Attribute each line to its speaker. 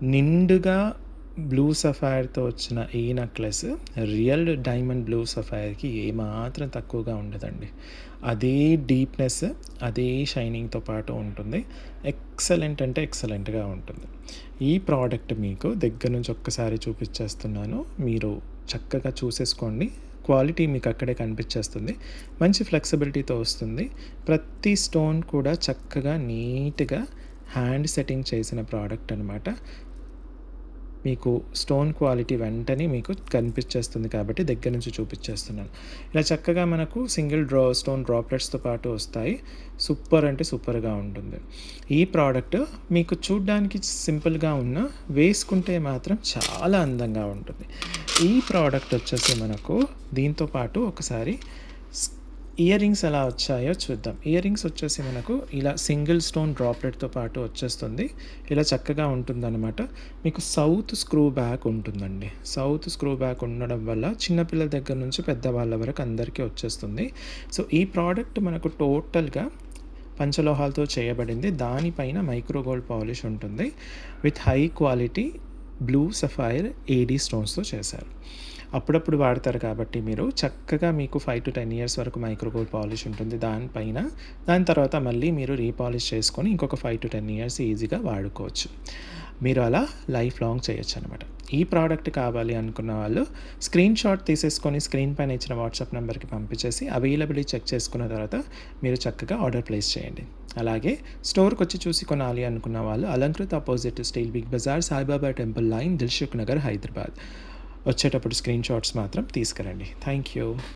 Speaker 1: నిండుగా బ్లూ సఫైర్‌తో వచ్చిన ఈ నెక్లెస్ రియల్ డైమండ్ బ్లూ సఫైర్‌కి ఏమాత్రం తక్కువగా ఉండదండి. అదే డీప్‌నెస్, అదే షైనింగ్‌తో పాటు ఉంటుంది. ఎక్సలెంట్ అంటే ఎక్సలెంట్‌గా ఉంటుంది. ఈ ప్రోడక్ట్ మీకు దగ్గర నుంచి ఒక్కసారి చూపిచ్చేస్తున్నాను. మీరు చక్కగా చూసేసుకోండి. క్వాలిటీ మీకు అక్కడే కనిపిచ్చేస్తుంది. మంచి ఫ్లెక్సిబిలిటీతో వస్తుంది. ప్రతి స్టోన్ కూడా చక్కగా నీట్‌గా హ్యాండ్ సెట్టింగ్ చేసిన ప్రోడక్ట్ అనమాట. మీకు స్టోన్ క్వాలిటీ వెంటనే మీకు కనిపించేస్తుంది కాబట్టి దగ్గర నుంచి చూపించేస్తున్నాను. ఇలా చక్కగా మనకు సింగిల్ స్టోన్ డ్రాప్లెట్స్‌తో పాటు వస్తాయి. సూపర్ అంటే సూపర్‌గా ఉంటుంది. ఈ ప్రోడక్ట్ మీకు చూడ్డానికి సింపుల్‌గా ఉన్నా వేసుకుంటే మాత్రం చాలా అందంగా ఉంటుంది. ఈ ప్రోడక్ట్ వచ్చేసి మనకు దీంతో పాటు ఒకసారి ఇయర్ రింగ్స్ ఎలా వచ్చాయో చూద్దాం. ఇయర్ రింగ్స్ వచ్చేసి మనకు ఇలా సింగిల్ స్టోన్ డ్రాప్లెట్‌తో పాటు వచ్చేస్తుంది. ఇలా చక్కగా ఉంటుందనమాట. మీకు సౌత్ స్క్రూ బ్యాక్ ఉంటుందండి. సౌత్ స్క్రూ బ్యాక్ ఉండడం వల్ల చిన్నపిల్లల దగ్గర నుంచి పెద్దవాళ్ళ వరకు అందరికీ వచ్చేస్తుంది. సో, ఈ ప్రోడక్ట్ మనకు టోటల్‌గా పంచలోహాలతో చేయబడింది. దానిపైన మైక్రో గోల్డ్ పాలిష్ ఉంటుంది. With high quality blue sapphire AD స్టోన్స్‌తో చేశారు. అప్పుడప్పుడు వాడతారు కాబట్టి మీరు చక్కగా మీకు 5-10 ఇయర్స్ వరకు మైక్రో గోల్డ్ పాలిష్ ఉంటుంది దానిపైన. దాని తర్వాత మళ్ళీ మీరు రీపాలిష్ చేసుకొని ఇంకొక 5-10 ఇయర్స్ ఈజీగా వాడుకోవచ్చు. మీరు అలా లైఫ్ లాంగ్ చేయొచ్చనమాట. ఈ ప్రోడక్ట్ కావాలి అనుకున్న వాళ్ళు స్క్రీన్ షాట్ తీసేసుకొని స్క్రీన్ పైన ఇచ్చిన వాట్సాప్ నెంబర్‌కి పంపించేసి అవైలబిలిటీ చెక్ చేసుకున్న తర్వాత మీరు చక్కగా ఆర్డర్ ప్లేస్ చేయండి. అలాగే స్టోర్‌కొచ్చి చూసి కొనాలి అనుకున్న వాళ్ళు Alankrit opposite steel Big Bazaar, Saibaba temple line, Dilsukhnagar, Hyderabad. వచ్చేటప్పుడు స్క్రీన్ షాట్స్ మాత్రం తీసుకురండి. Thank you.